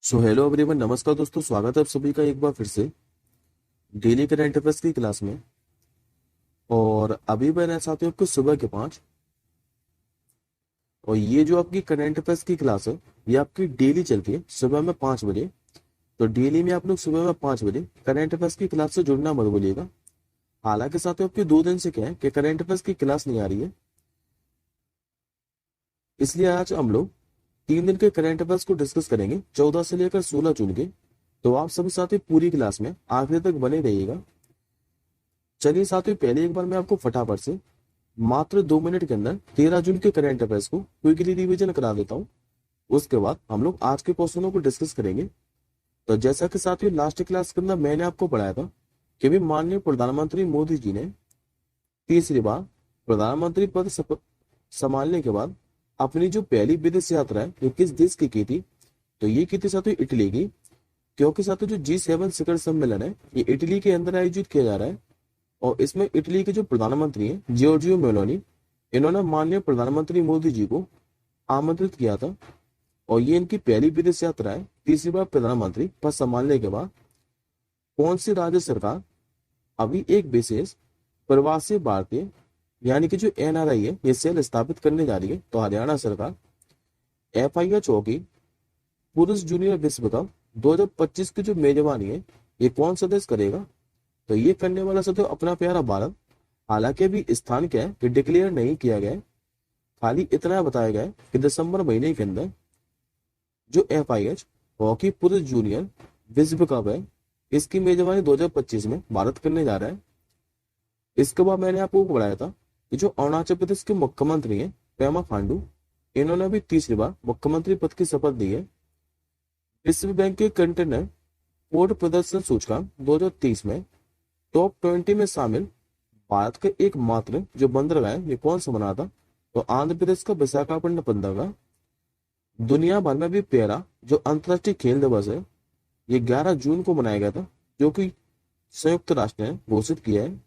So hello everyone, नमस्कार दोस्तों। स्वागत है आप सभी का एक बार फिर से डेली करंट अफेयर्स की क्लास में। और अभी मैंने साथ में आपको सुबह के 5 और ये जो आपकी करंट अफेयर्स की क्लास है ये आपकी डेली चलती है सुबह में 5 बजे। तो डेली में आप लोग सुबह में 5 बजे करंट अफेयर्स की क्लास से जुड़ना मत भूलिएगा। हालांकि साथ में आपके 2 दिन से क्या है कि करंट अफेयर्स की क्लास नहीं आ रही है, इसलिए आज हम लोग 3 दिन के करंट अफेयर्स को डिस्कस करेंगे 14 से लेकर 16 जून के। तो आप सभी साथी पूरी क्लास में आखिर तक बने रहिएगा। चलिए साथियों, पहले एक बार मैं आपको फटाफट से मात्र 2 मिनट के अंदर 13 जून के करंट अफेयर्स को क्विकली रिवीजन करा देता हूँ। उसके बाद हम लोग आज के क्वेश्चनों को डिस्कस करेंगे। तो जैसा कि साथियों लास्ट क्लास के अंदर मैंने आपको पढ़ाया था कि भी माननीय प्रधानमंत्री मोदी जी ने तीसरी बार प्रधानमंत्री पद संभालने के बाद अपनी जो पहली विदेश यात्रा है ये किस देश की थी। तो ये की थी साथियों इटली की, क्योंकि साथियों जो G7 शिखर सम्मेलन है ये इटली के अंदर आयोजित किया जा रहा है। और इसमें इटली के जो प्रधानमंत्री हैं जियोर्जियो मेलोनी, इन्होंने माननीय प्रधानमंत्री मोदी जी को आमंत्रित किया था। और ये इनकी पहली विदेश यात्रा है तीसरी बार प्रधानमंत्री पद संभालने के बाद। कौन सी राज्य सरकार अभी एक विशेष प्रवासी भारतीय यानी कि जो NRI है ये सेल स्थापित करने जा रही है। तो हरियाणा सरकार। FIH हॉकी पुरुष जूनियर विश्व कप 2025 की जो मेजबानी है ये कौन सा देश करेगा। तो ये करने वाला सब तो अपना प्यारा भारत। हालांकि अभी स्थान क्या है कि डिक्लेयर नहीं किया गया है, खाली इतना बताया गया है कि दिसंबर महीने के अंदर जो FIH हॉकी पुरुष जूनियर विश्व कप है इसकी मेजबानी 2025 में भारत करने जा रहा है। इसके बाद मैंने आपको बताया था कि जो अरुणाचल प्रदेश के मुख्यमंत्री हैं पेमा खांडू, इन्होंने भी तीसरी बार मुख्यमंत्री पद की शपथ ली है। विश्व बैंक के कंटेनर पोर्ट प्रदर्शन सूचकांक 2030 में टॉप 20 में शामिल भारत का एकमात्र जो बंदरगाह है ये कौन सा बना था। तो आंध्र प्रदेश का विशाखापट्टनम बंदरगाह। दुनिया भर में भी पहला जो अंतर्राष्ट्रीय खेल दिवस है ये 11 जून को मनाया गया था, जो कि संयुक्त राष्ट्र ने घोषित किया है।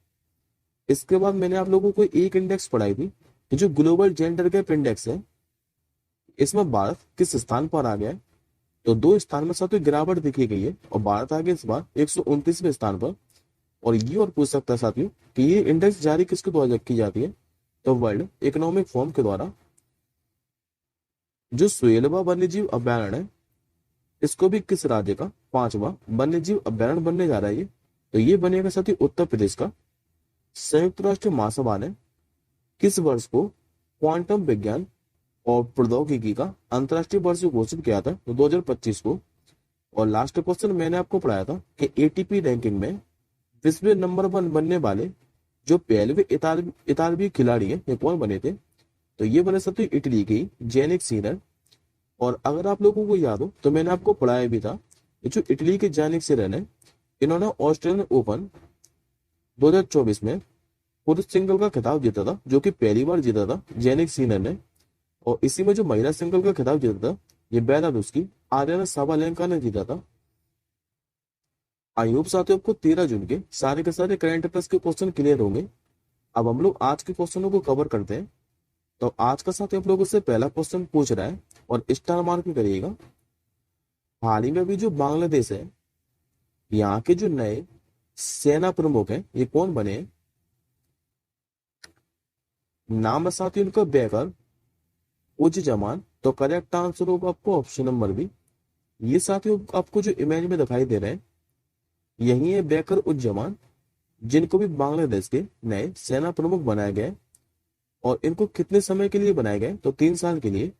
इसके बाद मैंने आप लोगों को एक इंडेक्स पढ़ाई थी कि जो ग्लोबल जेंडर गैप इंडेक्स है इसमें भारत किस स्थान पर आ गया है। तो 2 स्थान में साथ गिरावट देखी गई है और भारत आ गया इस बार 129वें स्थान पर। और ये और पूछ सकता है साथियों कि ये इंडेक्स जारी किसके द्वारा की जाती है। तो वर्ल्ड इकोनॉमिक फोरम के द्वारा। जो सुएलबा वन्यजीव अभ्यारण्य है इसको भी किस राज्य का 5वां वन्यजीव अभ्यारण्य बनने जा रहा है। तो ये बनेगा साथियों उत्तर प्रदेश का। संयुक्त राष्ट्र महासभा ने किस वर्ष को क्वांटम विज्ञान और प्रौद्योगिकी का अंतर्राष्ट्रीय वर्ष घोषित किया था। तो 2025 को। और लास्ट क्वेश्चन मैंने आपको पढ़ाया था कि ATP रैंकिंग में विश्व नंबर 1 बनने वाले जो पहले इतालवी खिलाड़ी है ये कौन बने थे। तो ये बने सकते इटली की जेनिक सीनर। और अगर आप लोगों को याद हो तो मैंने आपको पढ़ाया भी था ये जो इटली के जेनिक सीनर है इन्होंने ऑस्ट्रेलियन ओपन 2024 में पुरुष सिंगल का खिताब जीता था, जो कि पहली बार जीता था जेनिक सीनर ने। और इसी में जो महिला सिंगल का खिताब जीता था ये बेलारूस की आर्याना साबालेंका ने जीता था। आई होप साथियों आपको 13 जून के सारे करंट अफेयर्स के क्वेश्चन क्लियर होंगे। अब हम लोग आज के क्वेश्चनों को कवर करते हैं। तो आज का साथी आप लोगों से पहला क्वेश्चन पूछ रहा है और स्टार मार्क में करिएगा। हाल ही में भी जो बांग्लादेश है यहाँ के जो नए सेना प्रमुख हैं ये कौन बने हैं। नाम है साथी उनका बैकर उज जमान। तो करेक्ट आंसर होगा आपको ऑप्शन नंबर बी। ये साथियों आपको जो इमेज में दिखाई दे रहे हैं यही है बैकर उज जमान, जिनको भी बांग्लादेश के नए सेना प्रमुख बनाया गया है। और इनको कितने समय के लिए बनाया गया है। तो 3 साल के लिए।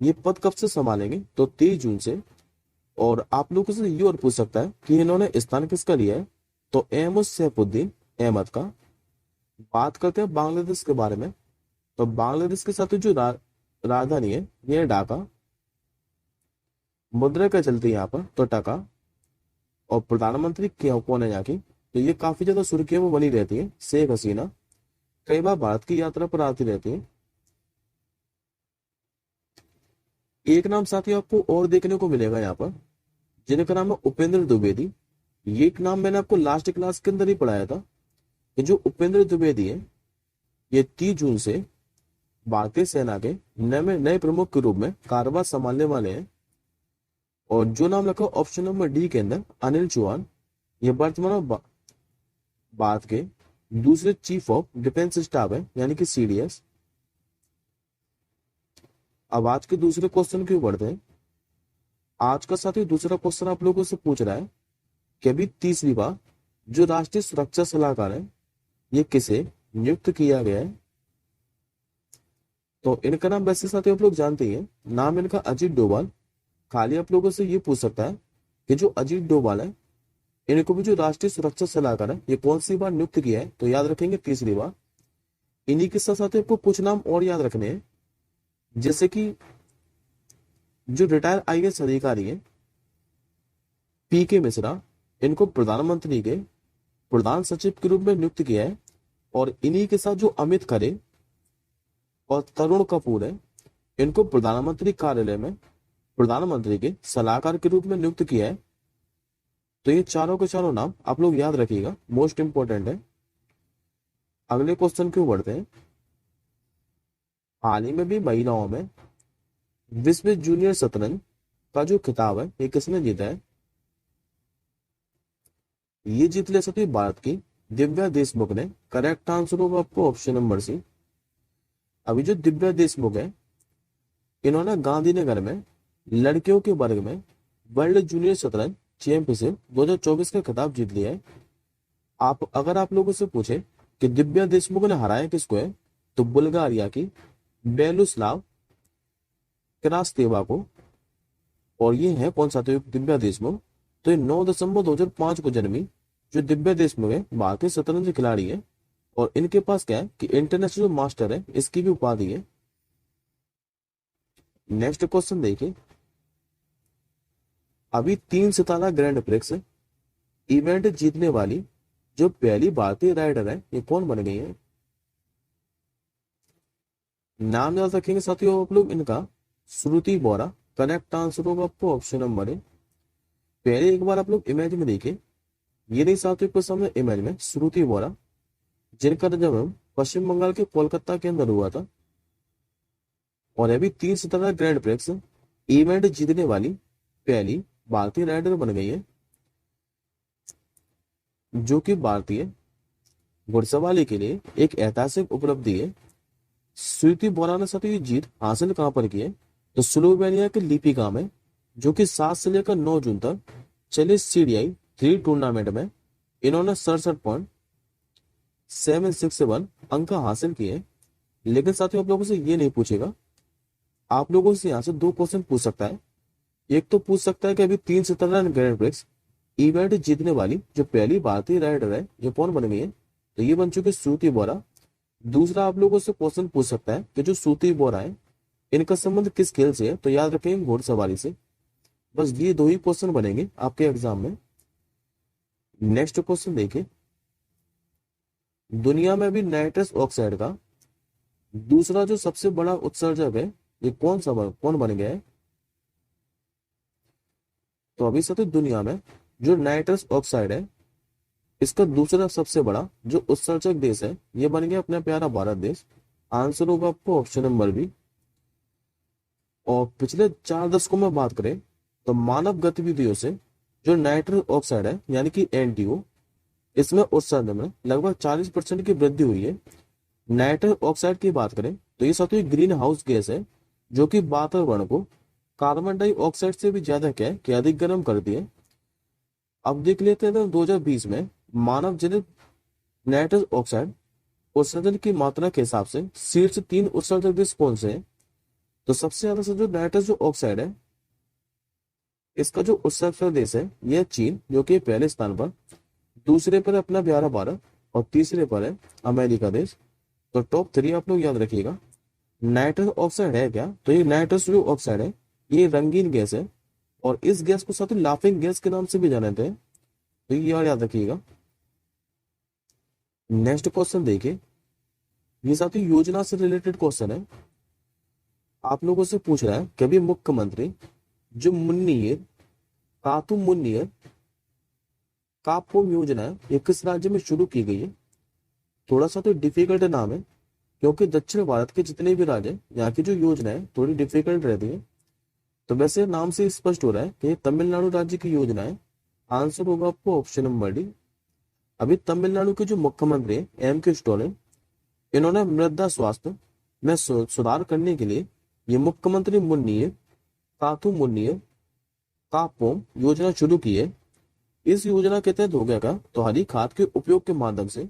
ये पद कब से संभालेंगे। तो 23 जून से। और आप लोगों से ये और पूछ सकता है कि इन्होंने स्थान किसका लिया है। तो अहमद सैफुद्दीन अहमद का। बात करते हैं बांग्लादेश के बारे में। तो बांग्लादेश के साथ जो राजधानी है ये ढाका। मुद्रा क्या चलती है यहाँ पर। तो टका। और प्रधानमंत्री क्या कौन है यहाँ की। तो ये काफी ज्यादा सुर्खियों में बनी रहती है शेख हसीना। कई बार भारत की यात्रा पर आती रहती है। एक नाम साथी आपको और देखने को मिलेगा यहाँ पर, जिनका नाम है उपेंद्र द्विवेदी। ये एक नाम मैंने आपको लास्ट क्लास के अंदर ही पढ़ाया था कि जो उपेंद्र द्विवेदी है ये 30 जून से भारतीय सेना के नए प्रमुख के रूप में कार्यभार संभालने वाले हैं। और जो नाम रखा ऑप्शन नंबर डी के अंदर अनिल चौहान, ये वर्तमान में भारत के दूसरे चीफ ऑफ डिफेंस स्टाफ है, यानी कि सीडीएस। अब आज के दूसरे क्वेश्चन की ओर बढ़ते हैं। आज का साथी दूसरा क्वेश्चन आप लोगों से पूछ रहा है कि अभी तीसरी बार जो राष्ट्रीय सुरक्षा सलाहकार है ये किसे नियुक्त किया गया है। तो इनका नाम वैसे साथी आप लोग जानते ही हैं, नाम इनका अजीत डोभाल। खाली आप लोगों से ये पूछ सकता है कि जो अजीत डोभाल है इनको भी जो राष्ट्रीय सुरक्षा सलाहकार है ये कौन सी बार नियुक्त किया है, तो याद रखेंगे तीसरी बार। इन्हीं के साथ साथ आपको कुछ नाम और याद रखने हैं, जैसे कि जो रिटायर आईएएस अधिकारी है पीके मिश्रा, इनको प्रधानमंत्री के प्रधान सचिव के रूप में नियुक्त किया है। और इन्हीं के साथ जो अमित खरे और तरुण कपूर है इनको प्रधानमंत्री कार्यालय में प्रधानमंत्री के सलाहकार के रूप में नियुक्त किया है। तो ये चारों के चारों नाम आप लोग याद रखिएगा, मोस्ट इंपोर्टेंट है। अगले क्वेश्चन क्यों बढ़ते हैं। हाल ही में भी महिलाओं में विश्व जूनियर शतरंज का जो खिताब है ये किसने जीता है। ये जीत ले सकती भारत की दिव्या देशमुख ने। करेक्ट आंसर होगा आपको ऑप्शन नंबर सी। अभी जो दिव्या देशमुख है इन्होंने गांधीनगर में लड़कियों के वर्ग में वर्ल्ड जूनियर शतरंज चैंपियनशिप 2024 का खिताब जीत लिया है। अगर आप लोगों से पूछे कि दिव्या देशमुख ने हराया किसको है, तो बुल्गारिया की बेलुस्लाव क्रास्तेवा को। और ये है कौन सा, तो दिव्या देशमुख। तो ये 9 दिसंबर 2005 को जन्मी जो दिव्या देशमुख है भारतीय शतरंज खिलाड़ी है। और इनके पास क्या है कि इंटरनेशनल मास्टर है, इसकी भी उपाधि है। नेक्स्ट क्वेश्चन देखिए। अभी 3 सितारा ग्रैंड प्रिक्स इवेंट जीतने वाली जो पहली भारतीय राइडर है ये कौन बन गई है। नाम याद रखेंगे साथियों आप लोग इनका, श्रुति बोरा। करेक्ट आंसर होगा आपको ऑप्शन नंबर है। पहले एक बार आप लोग इमेज में देखिए, ये नहीं साथियों के सामने इमेज में श्रुति बोरा, जिनका जन्म पश्चिम बंगाल के कोलकाता के अंदर हुआ था। और अभी 3 सितारा ग्रैंड प्रिक्स इवेंट जीतने वाली पहली भारतीय राइडर बन गई है, जो कि भारतीय घुड़सवारी के लिए एक ऐतिहासिक उपलब्धि है। श्रुति बोरा ने साथ ही जीत हासिल कहां पर की है, तो स्लोवेनिया के लिपिका में, जो कि 7 से लेकर 9 जून तक चले CDI 3 टूर्नामेंट में इन्होंने 67.761 अंक हासिल किए। लेकिन साथियों आप लोगों से ये नहीं पूछेगा, आप लोगों से यहाँ से 2 क्वेश्चन पूछ सकता है। एक तो पूछ सकता है कि अभी 3 सितारा ग्रैंड प्रिक्स इवेंट जीतने वाली जो पहली भारतीय राइडर है ये कौन बन गई है, तो ये बन चुकी श्रुति बोरा। दूसरा आप लोगों से क्वेश्चन पूछ सकता है कि जो श्रुति बोरा है इनका संबंध किस खेल से है, तो याद रखेंगे घुड़सवारी से। बस ये 2 ही क्वेश्चन बनेंगे आपके एग्जाम में। नेक्स्ट क्वेश्चन देखिए। दुनिया में भी नाइट्रस ऑक्साइड का दूसरा जो सबसे बड़ा उत्सर्जक है ये कौन बन गया है। तो अभी से तो दुनिया में जो नाइट्रस ऑक्साइड है इसका दूसरा सबसे बड़ा जो उत्सर्जक देश है ये बन गया अपना प्यारा भारत देश। आंसर होगा आपको ऑप्शन नंबर बी। और पिछले 4 दशकों में बात करें तो मानव गतिविधियों से जो नाइट्रस ऑक्साइड है यानी कि NTO, इसमें उत्सर्जन में लगभग 40% की वृद्धि हुई है। नाइट्रस ऑक्साइड की बात करें तो ये साथ ही ग्रीन हाउस गैस है जो कि वातावरण को कार्बन डाइऑक्साइड से भी ज्यादा क्या है कि अधिक गर्म करती है। अब देख लेते हैं तो 2020 में मानव जनित नाइट्रस ऑक्साइड उत्सर्जन की मात्रा के हिसाब से शीर्ष 3 उत्सर्जक देश कौन से हैं। तो सबसे ज्यादा से जो नाइट्रस जो ऑक्साइड है इसका जो उत्सर्जक देश है यह चीन, जो कि पहले स्थान पर, दूसरे पर अपना प्यारा भारत और तीसरे पर है अमेरिका देश। तो टॉप 3 आप लोग याद रखिएगा। नाइट्रस ऑक्साइड है क्या, तो ये नाइट्रस जो ऑक्साइड है ये रंगीन गैस है और इस गैस को साथ ही लाफिंग गैस के नाम से भी जाने थे, तो ये याद रखिएगा। नेक्स्ट क्वेश्चन देखिए। ये साथ ही योजना से रिलेटेड क्वेश्चन है। आप लोगों से पूछ रहा है कि अभी मुख्यमंत्री जो मुन्नीर कातु मुन्नीर कापोम योजना है ये किस राज्य में शुरू की गई है। थोड़ा सा तो डिफिकल्ट नाम है क्योंकि दक्षिण भारत के जितने भी राज्य हैं यहाँ की जो योजना है थोड़ी डिफिकल्ट रहती है। तो वैसे नाम से स्पष्ट हो रहा है कि तमिलनाडु राज्य की योजना है। आंसर होगा आपको ऑप्शन नंबर डी। अभी तमिलनाडु के जो मुख्यमंत्री हैं एम के स्टालिन, इन्होंने मृदा स्वास्थ्य में सुधार करने के लिए ये मुख्यमंत्री मुन्नीर काथू मुन्नीर कापोम योजना शुरू की है। इस योजना के तहत हो गया का तो हरी खाद के उपयोग के माध्यम से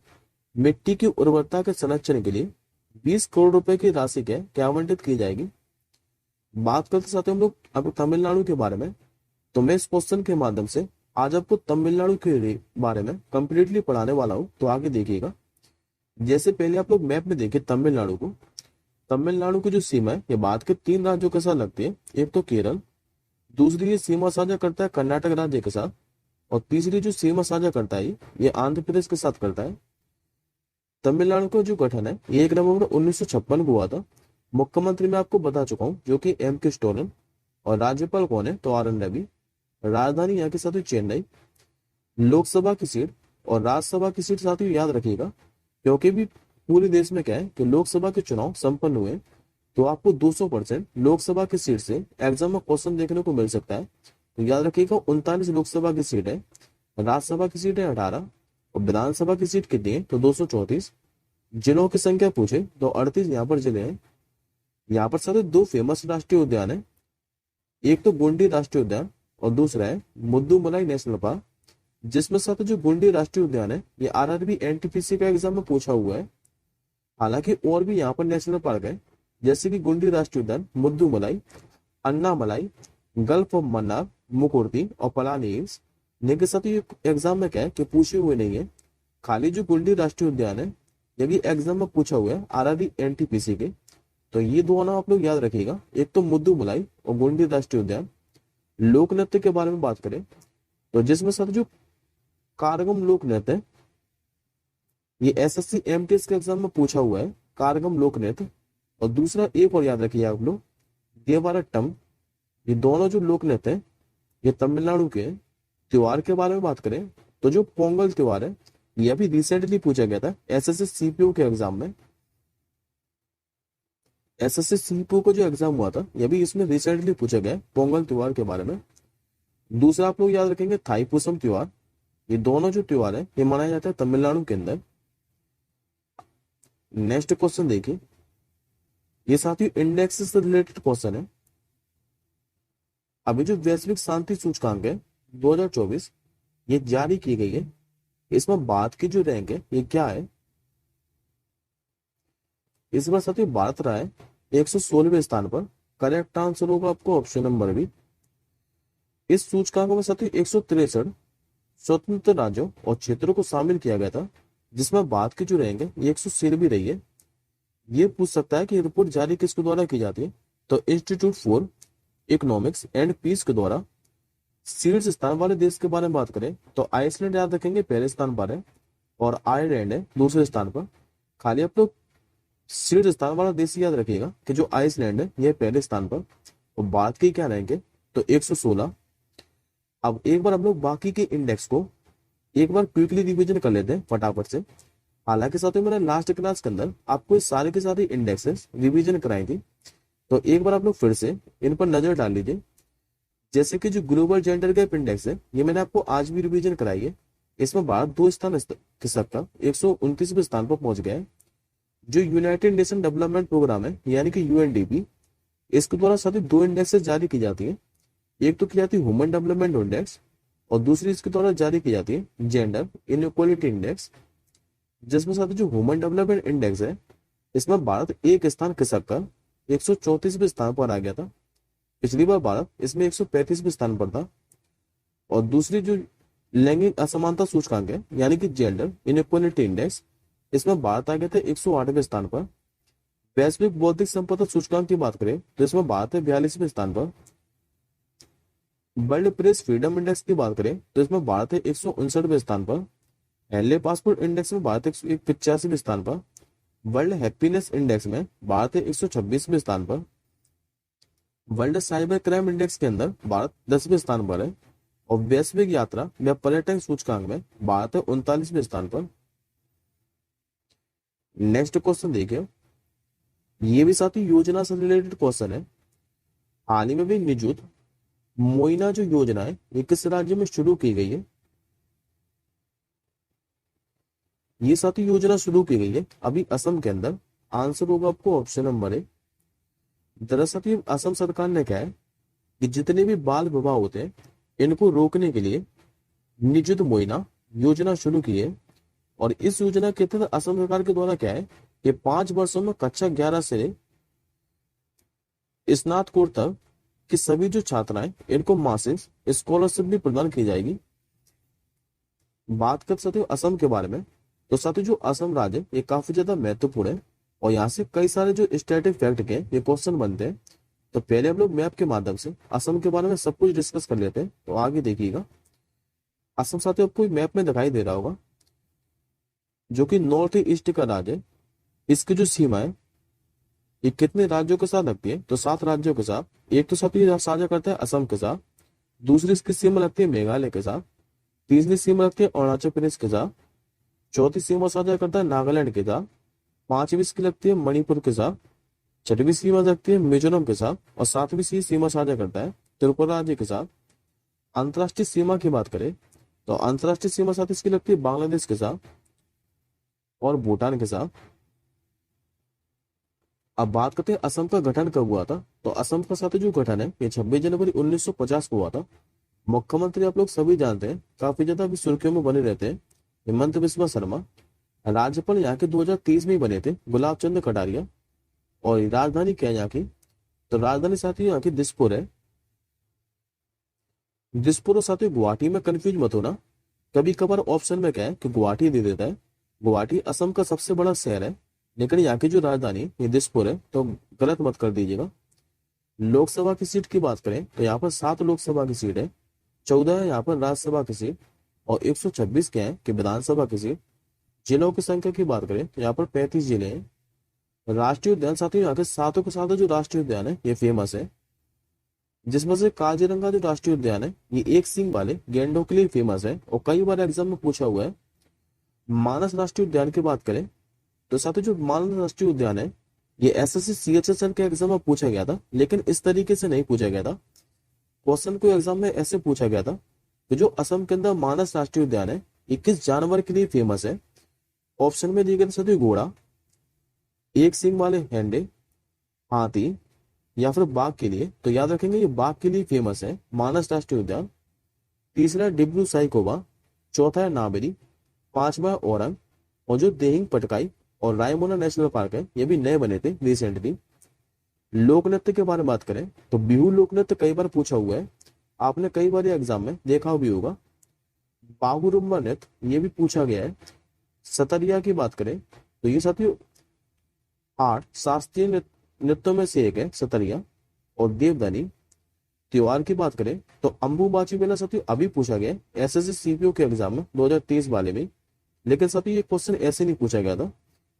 मिट्टी की उर्वरता के संरक्षण के लिए 20 करोड़ रुपए की राशि क्या आवंटित की जाएगी। बात करते साथ हम लोग अब तमिलनाडु के बारे में। तो मैं इस क्वेश्चन के माध्यम से आज आपको तमिलनाडु के बारे में कंप्लीटली पढ़ाने वाला हूँ, तो आगे देखिएगा। जैसे पहले आप लोग मैप में देखिए तमिलनाडु को। तमिलनाडु की जो सीमा है ये भारत के 3 राज्यों के साथ लगती है। एक तो केरल, दूसरी ये सीमा साझा करता है कर्नाटक राज्य के साथ, और तीसरी जो सीमा साझा करता है ये आंध्र प्रदेश के साथ करता है। तमिलनाडु का जो गठन है ये 1 नवंबर 1956 को हुआ था। मुख्यमंत्री मैं आपको बता चुका हूँ जो कि एम के स्टालिन, और राज्यपाल कौन है तो आर एन रवि। राजधानी यहाँ की साथी चेन्नई। लोकसभा की सीट और राज्यसभा की सीट साथियों याद रखिएगा, क्योंकि भी पूरे देश में क्या है कि लोकसभा के चुनाव संपन्न हुए, तो आपको 200% लोकसभा की सीट से एग्जाम में क्वेश्चन देखने को मिल सकता है। तो याद रखिएगा 39 लोकसभा की सीट है, राज्यसभा की सीट है 18, और विधानसभा की सीट कितनी है तो 234। जिलों की संख्या पूछे तो 38 यहाँ पर जिले हैं। यहाँ पर साथ 2 फेमस राष्ट्रीय उद्यान है, एक तो गोंडी राष्ट्रीय उद्यान और दूसरा है मुद्दुमलाई नेशनल पार्क। जिसमें साथ जो गोंडी राष्ट्रीय उद्यान है ये आरआरबी एनटीपीसी का एग्जाम में पूछा हुआ है। हालांकि और भी यहाँ पर नेशनल पार्क है, जैसे कि गोंडी राष्ट्रीय उद्यान, मुद्दुमलाई, अन्नामलाई, गल्फ ऑफ मन्नार, मुकुर्ती और पलानी हिल्स। लेकिन साथ ये एग्जाम में क्या है कि पूछे हुए नहीं है। खाली जो गोंडी राष्ट्रीय उद्यान है ये भी एग्जाम में पूछा हुआ है आरआरबी एनटीपीसी के। तो ये दोनों आप लोग याद रखिएगा, एक तो मुद्दुमलाई और गोंडी राष्ट्रीय उद्यान। लोक नृत्य के बारे में बात करें तो जिसमें साथ जो कारगम लोक नृत्य है ये एसएससी एमटीएस के एग्जाम में पूछा हुआ है, कारगम लोक नृत्य। और दूसरा एक और याद रखिए आप लोग, देवारट्टम। ये दोनों जो लोक नृत्य है ये तमिलनाडु के त्योहार के बारे में बात करें तो जो पोंगल त्योहार है ये अभी रिसेंटली पूछा गया था एसएससी सीपीओ के एग्जाम में। एसएससी सीपीओ को जो एग्जाम हुआ था ये भी इसमें रिसेंटली पूछा गया पोंगल त्योहार के बारे में। दूसरा आप लोग याद रखेंगे थाईपुसम त्योहार। ये दोनों जो त्योहार है ये मनाया जाता है तमिलनाडु के अंदर। नेक्स्ट क्वेश्चन देखिए, ये साथियों इंडेक्स से रिलेटेड क्वेश्चन है। अभी जो वैश्विक शांति सूचकांक है 2024 ये जारी की गई है। इसमें भारत की जो रैंक है ये क्या है। इस बार साथियों भारत रहा है 116वें स्थान पर। करेक्ट आंसर होगा आपको ऑप्शन नंबर बी। इस सूचकांक में साथियों 163 स्वतंत्र राज्यों और क्षेत्रों को शामिल किया गया था, जिसमें भारत की जो रैंक है ये 116वीं रही है। ये पूछ सकता है कि रिपोर्ट जारी किसके द्वारा की जाती है, तो institute for economics and peace के द्वारा। शीर्ष स्थान वाले देश के बारे में बात करें तो आइसलैंड याद रखेंगे पहले स्थान पर है, और आयरलैंड है दूसरे स्थान पर। खाली आप लोग शीर्ष स्थान वाला देश याद रखिएगा कि जो आइसलैंड है यह पहले स्थान पर, और भारत की क्या रैंक है तो 116। अब एक बार हम लोग बाकी के इंडेक्स को एक बार क्विकली रिवीजन कर लेते हैं फटाफट से। हालांकि साथियों मैंने लास्ट क्लास के अंदर आपको सारे के सारे इंडेक्सेस रिवीजन कराई थी, तो एक बार आप लोग फिर से इन पर नजर डाल लीजिए। जैसे कि जो ग्लोबल जेंडर गैप इंडेक्स है ये मैंने आपको आज भी रिवीजन कराई है। इसमें भारत 2 स्थान खिसक कर 129वें स्थान पर पहुंच गया है। जो यूनाइटेड नेशन डेवलपमेंट प्रोग्राम है यानी कि यूएनडीपी, इसके द्वारा साथ 2 इंडेक्सेस जारी की जाती है। एक तो की जाती है ह्यूमन डेवलपमेंट इंडेक्स, और दूसरी इसके द्वारा जारी की जाती है जेंडर इनइक्वालिटी इंडेक्स। जिसमें साथ जो ह्यूमन डेवलपमेंट इंडेक्स है इसमें भारत 1 स्थान खिसक कर 134वें स्थान पर आ गया था। पिछली बार भारत इसमें 135वें स्थान पर था। और दूसरी जो लैंगिक असमानता सूचकांक है यानी कि जेंडर इनइक्वालिटी इंडेक्स, इसमें भारत आ गया था 108वें स्थान पर। वैश्विक बौद्धिक संपदा सूचकांक की बात करें तो इसमें भारत है 42वें स्थान पर। वर्ल्ड प्रेस फ्रीडम इंडेक्स की बात करें तो इसमें भारत है 159वें स्थान पर। हेनले पासपोर्ट इंडेक्स में भारत 185वें स्थान पर। वर्ल्ड हैप्पीनेस इंडेक्स में भारत है 126वें स्थान पर। वर्ल्ड साइबर क्राइम इंडेक्स के अंदर भारत 10वें स्थान पर है। और वैश्विक यात्रा या पर्यटन सूचकांक में भारत है 39वें स्थान पर। नेक्स्ट क्वेश्चन देखिए, ये भी साथी योजना से रिलेटेड क्वेश्चन है। हाल ही में भी निजुत मोइना जो योजना है ये किस राज्य में शुरू की गई है? ये साथी योजना शुरू की गई है अभी असम के अंदर। आंसर होगा आपको ऑप्शन नंबर ए। दरअसल ये असम सरकार ने क्या है कि जितने भी बाल विवाह होते हैं इनको रोकने के लिए निजुत मोइना योजना शुरू की है। और इस योजना के तहत असम सरकार के द्वारा क्या है कि 5 वर्षों में कक्षा 11 से स्नातकोत्तर तक की सभी जो छात्राएं इनको मासिक स्कॉलरशिप भी प्रदान की जाएगी। बात कर सकते हो असम के बारे में, तो साथियों जो असम राज्य ये काफी ज्यादा महत्वपूर्ण है और यहाँ से कई सारे जो स्टैटिक फैक्ट के ये क्वेश्चन बनते हैं। तो पहले हम लोग मैप के माध्यम से असम के बारे में सब कुछ डिस्कस कर लेते हैं। तो आगे देखिएगा, असम साथियों आपको मैप में दिखाई दे रहा होगा जो कि नॉर्थ ईस्ट का राज्य है। इसकी जो सीमा है ये कितने राज्यों के साथ लगती है? तो 7 राज्यों के साथ। एक तो साथियों साझा करता है असम के साथ, दूसरी इसकी सीमा लगती है मेघालय के साथ, तीसरी सीमा लगती है अरुणाचल प्रदेश के साथ, चौथी सीमा साझा करता है नागालैंड के साथ, पांचवी इसकी लगती है मणिपुर के साथ, छठवीं सीमा लगती है मिजोरम के साथ और सातवीं सीमा साझा करता है त्रिपुरा राज्य के साथ। अंतर्राष्ट्रीय सीमा की बात करें तो अंतर्राष्ट्रीय सीमा साथ इसकी लगती है बांग्लादेश के साथ और भूटान के साथ। अब बात करते हैं असम का गठन कब हुआ था। तो असम का साथ जो गठन है ये 26 जनवरी 1950 को हुआ था। मुख्यमंत्री आप लोग सभी जानते हैं, काफी ज्यादा अभी सुर्खियों में बने रहते हैं, हेमंत बिस्वा शर्मा। राज्यपाल यहाँ के 2023 में ही बने थे, गुलाब चंद कटारिया। और राजधानी क्या है यहाँ की? तो राजधानी साथी यहाँ की दिसपुर है। दिसपुर और साथी गुवाहाटी में कंफ्यूज मत होना, कभी कभार ऑप्शन में क्या है कि गुवाहाटी दे देता है। गुवाहाटी असम का सबसे बड़ा शहर है, लेकिन यहाँ की जो राजधानी ये दिसपुर है, तो गलत मत कर दीजिएगा। लोकसभा की सीट की बात करें तो यहाँ पर 7 लोकसभा की सीट है, 14 है यहाँ पर राज्यसभा की सीट और 126 क्या है कि विधानसभा की सीट। जिलों की संख्या की बात करें तो यहाँ पर 35 जिले हैं। राष्ट्रीय उद्यान साथियों यहाँ के सातों के साथ जो राष्ट्रीय उद्यान है ये फेमस है, जिसमें से काजीरंगा जो राष्ट्रीय उद्यान है ये एक सींग वाले गैंडों के लिए फेमस है और कई बार एग्जाम में पूछा हुआ है। मानस राष्ट्रीय उद्यान की बात करें तो साथियों जो मानस राष्ट्रीय उद्यान है ये एसएससी सीएचएसएल के एग्जाम में पूछा गया था, लेकिन इस तरीके से नहीं पूछा गया था। क्वेश्चन को एग्जाम में ऐसे पूछा गया था कि जो असम के अंदर मानस राष्ट्रीय उद्यान है ये किस जानवर के लिए फेमस है? ऑप्शन में दिए गए साथियों घोड़ा, एक सींग वाले हैंडे, हाथी या फिर बाघ के लिए। तो याद रखेंगे ये बाघ के लिए फेमस है मानस राष्ट्रीय उद्यान। तीसरा डिब्रू साइकोवा, चौथा है नाबेरी, पांचवा है औरंग और जो देहिंग पटकाई और रायमोना नेशनल पार्क है ये भी नए बने थे रिसेंटली। लोक नृत्य के बारे में बात करें तो बिहू लोक नृत्य कई बार पूछा हुआ है, आपने कई बार एग्जाम में देखा भी होगा। बागुरुम्बा नृत्य ये भी पूछा गया है। सतरिया की बात करें तो ये साथियों 8 शास्त्रीय नृत्यों में से एक है सतरिया। और देवदानी त्योहार की बात करें तो अंबुबाची मेला साथियों अभी पूछा गया एसएससी सीपीओ के एग्जाम में 2023 वाले में, लेकिन साथियों ये क्वेश्चन ऐसे नहीं पूछा गया था।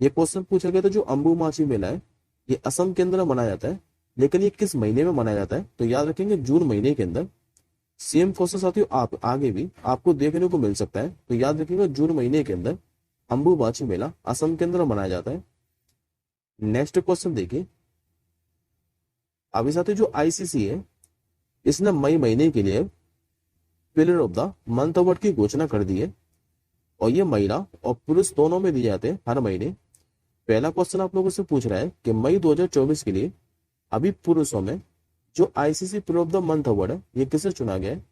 ये क्वेश्चन पूछा गया था जो अंबुबाची मेला है ये असम के अंदर मनाया जाता है, लेकिन ये किस महीने में मनाया जाता है? तो याद रखेंगे जून महीने के अंदर। सेम क्वेश्चन साथियों आप आगे भी आपको देखने को मिल सकता है, तो याद रखिएगा जून महीने के अंदर अंबुबाची मेला असम के अंदर मनाया जाता है। नेक्स्ट क्वेश्चन देखिए, अभी साथियों जो आईसीसी है इसने मई महीने के लिए player of the month award की घोषणा कर दी है और ये महिला और पुरुष दोनों में दिए जाते हैं हर महीने। पहला क्वेश्चन आप लोगों से पूछ रहा है कि मई 2024 के लिए अभी पुरुषों में जो ICC player of the month award है ये किसे चुना गया है?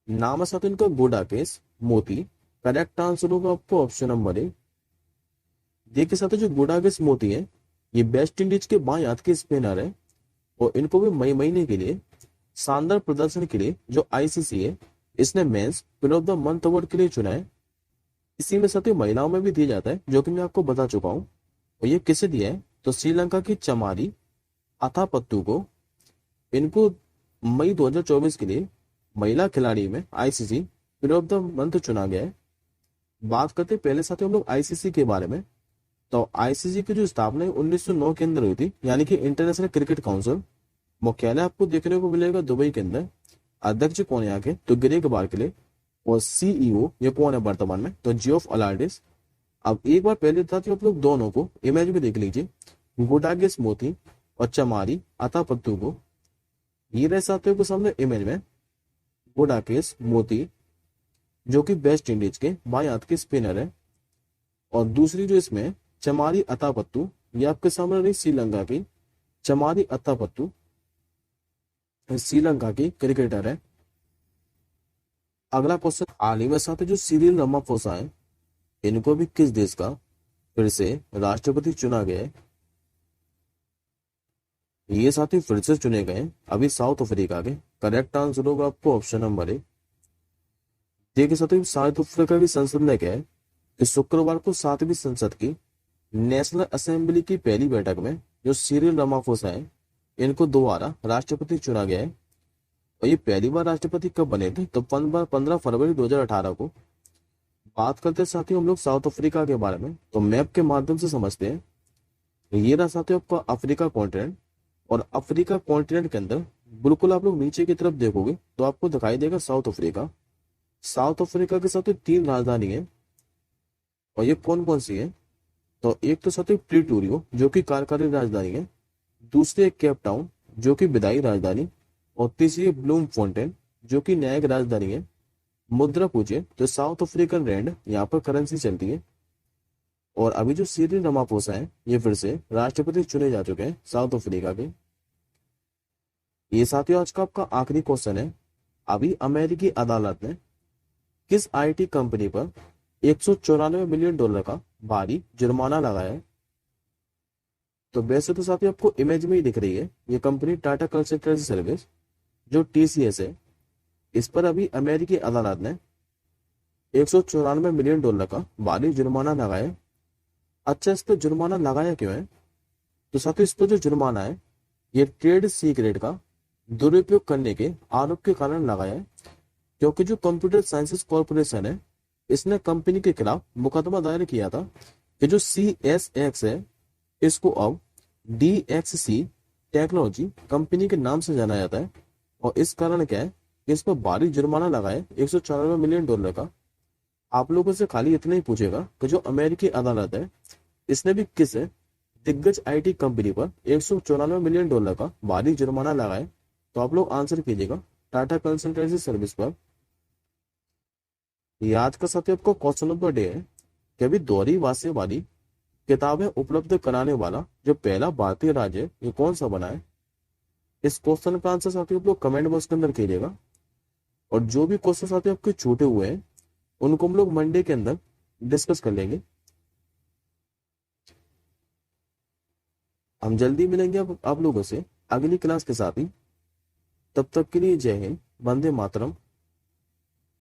नाम है साथियों इनका गुडाकेश मोती। करेक्ट आंसर होगा आपको ऑप्शन नंबर ए। देखिए साथियों जो गुडाकेश मोती है ये वेस्ट इंडीज के बाएं हाथ के स्पिनर है और इनको भी मई महीने के लिए शानदार प्रदर्शन के लिए जो आईसीसी है इसने men's player of the month award के लिए चुना है। इसी में साथियों महिलाओं में भी दिया जाता है जो कि मैं आपको बता चुका हूं। और ये किसे दिया है? तो श्रीलंका की चमारी अथापत्तू को। इनको मई 2024 के लिए महिला खिलाड़ी में ICC player of the month चुना गया है। बात करते पहले साथियों हम लोग आईसीसी के बारे में, तो आईसीसी की जो स्थापना 1909 के अंदर हुई थी, यानी कि इंटरनेशनल क्रिकेट काउंसिल। मुख्यालय आपको देखने को मिलेगा दुबई के अंदर। अध्यक्ष कौन है यहाँ के? तो ग्रेग बार्कले। और सीईओ ये कौन है वर्तमान में? तो जियोफ अलार्डिस। अब एक बार पहले था आप लोग दोनों को इमेज में देख लीजिए। गुडाकेश मोती और चमारी अतापत्तू को। ये रहे साथियों के सामने इमेज में गुडाकेश मोती, जो कि वेस्ट इंडीज के बाएं हाथ के स्पिनर है। और दूसरी जो इसमें चमारी अतापत्तू, ये आपके सामने रही श्रीलंका की चमारी अतापत्तू, श्रीलंका की क्रिकेटर है। अगला क्वेश्चन, हाल ही में साथियों जो सिरिल रामाफोसा है, इनको भी किस देश का फिर से राष्ट्रपति चुना गया है? ये साथी फिर से चुने गए अभी साउथ अफ्रीका के। करेक्ट आंसर होगा आपको ऑप्शन नंबर ए। देखिए साथियों, साउथ अफ्रीका की संसद ने कहा है कि शुक्रवार को 7वीं संसद की नेशनल असेंबली की पहली बैठक में जो सिरिल रामाफोसा है, इनको दोबारा राष्ट्रपति चुना गया है। और ये पहली बार राष्ट्रपति कब बने थे? तो 15 फरवरी 2018 को। बात करते हैं साथियों हम लोग साउथ अफ्रीका के बारे में, तो मैप के माध्यम से समझते हैं। ये रहा साथियों आपका अफ्रीका कॉन्टिनेंट, और अफ्रीका कॉन्टिनेंट के अंदर बिल्कुल आप लोग नीचे की तरफ देखोगे तो आपको दिखाई देगा साउथ अफ्रीका। साउथ अफ्रीका के साथ 3 राजधानी है, और ये कौन कौन सी है? तो एक तो साथियों प्रीटोरियो, जो कि कार्यकारी राजधानी है। दूसरी है केप टाउन, जो कि विधायी राजधानी। और तीसरी है ब्लूम फोंटेन, जो कि न्यायिक राजधानी है। मुद्रा पूछे तो साउथ अफ्रीकन रैंड यहाँ पर करेंसी चलती है। और अभी जो सिरिल रामाफोसा है, ये फिर से राष्ट्रपति चुने जा चुके हैं साउथ अफ्रीका के। ये साथियों आज का आपका आखिरी क्वेश्चन है। अभी अमेरिकी अदालत ने किस आईटी कंपनी पर $194 मिलियन का भारी जुर्माना लगाया है? तो वैसे तो साथियों आपको इमेज में ही दिख रही है ये कंपनी टाटा कंसल्टेंसी सर्विस, जो टीसीएस है। इस पर अभी अमेरिकी अदालत ने $194 मिलियन का भारी जुर्माना लगाया है। अच्छा, इस पर जुर्माना लगाया क्यों है? तो साथियों इस पर जो जुर्माना है, ये ट्रेड सीक्रेट का दुरुपयोग करने के आरोप के कारण लगाया है। क्योंकि जो कंप्यूटर साइंसेस कॉर्पोरेशन है, इसने कंपनी के खिलाफ मुकदमा दायर किया था कि जो CSX है, इसको अब DXC टेक्नोलॉजी कंपनी के नाम से जाना जाता है। और इस कारण क्या है, इस पर भारी जुर्माना लगाए $194 मिलियन का। आप लोगों से खाली इतना ही पूछेगा कि जो अमेरिकी अदालत है, इसने भी किस दिग्गज आईटी कंपनी पर $194 मिलियन का भारी जुर्माना लगाए? तो आप लोग आंसर कीजिएगा टाटा कंसल्टेंसी सर्विस पर। ये आज का साथियों आपको क्वेश्चन नंबर डे है कि अभी दोहरी भाषा वाली किताबें उपलब्ध कराने वाला जो पहला भारतीय राज्य है, ये कौन सा बना है? इस क्वेश्चन का आंसर साथियों आप लोग कमेंट बॉक्स के अंदर कीजिएगा। और जो भी क्वेश्चन साथियों आपके छूटे हुए हैं, उनको हम लोग मंडे के अंदर डिस्कस कर लेंगे। हम जल्दी मिलेंगे अब आप लोगों से अगली क्लास के साथ ही। तब तक के लिए जय हिंद, वंदे मातरम।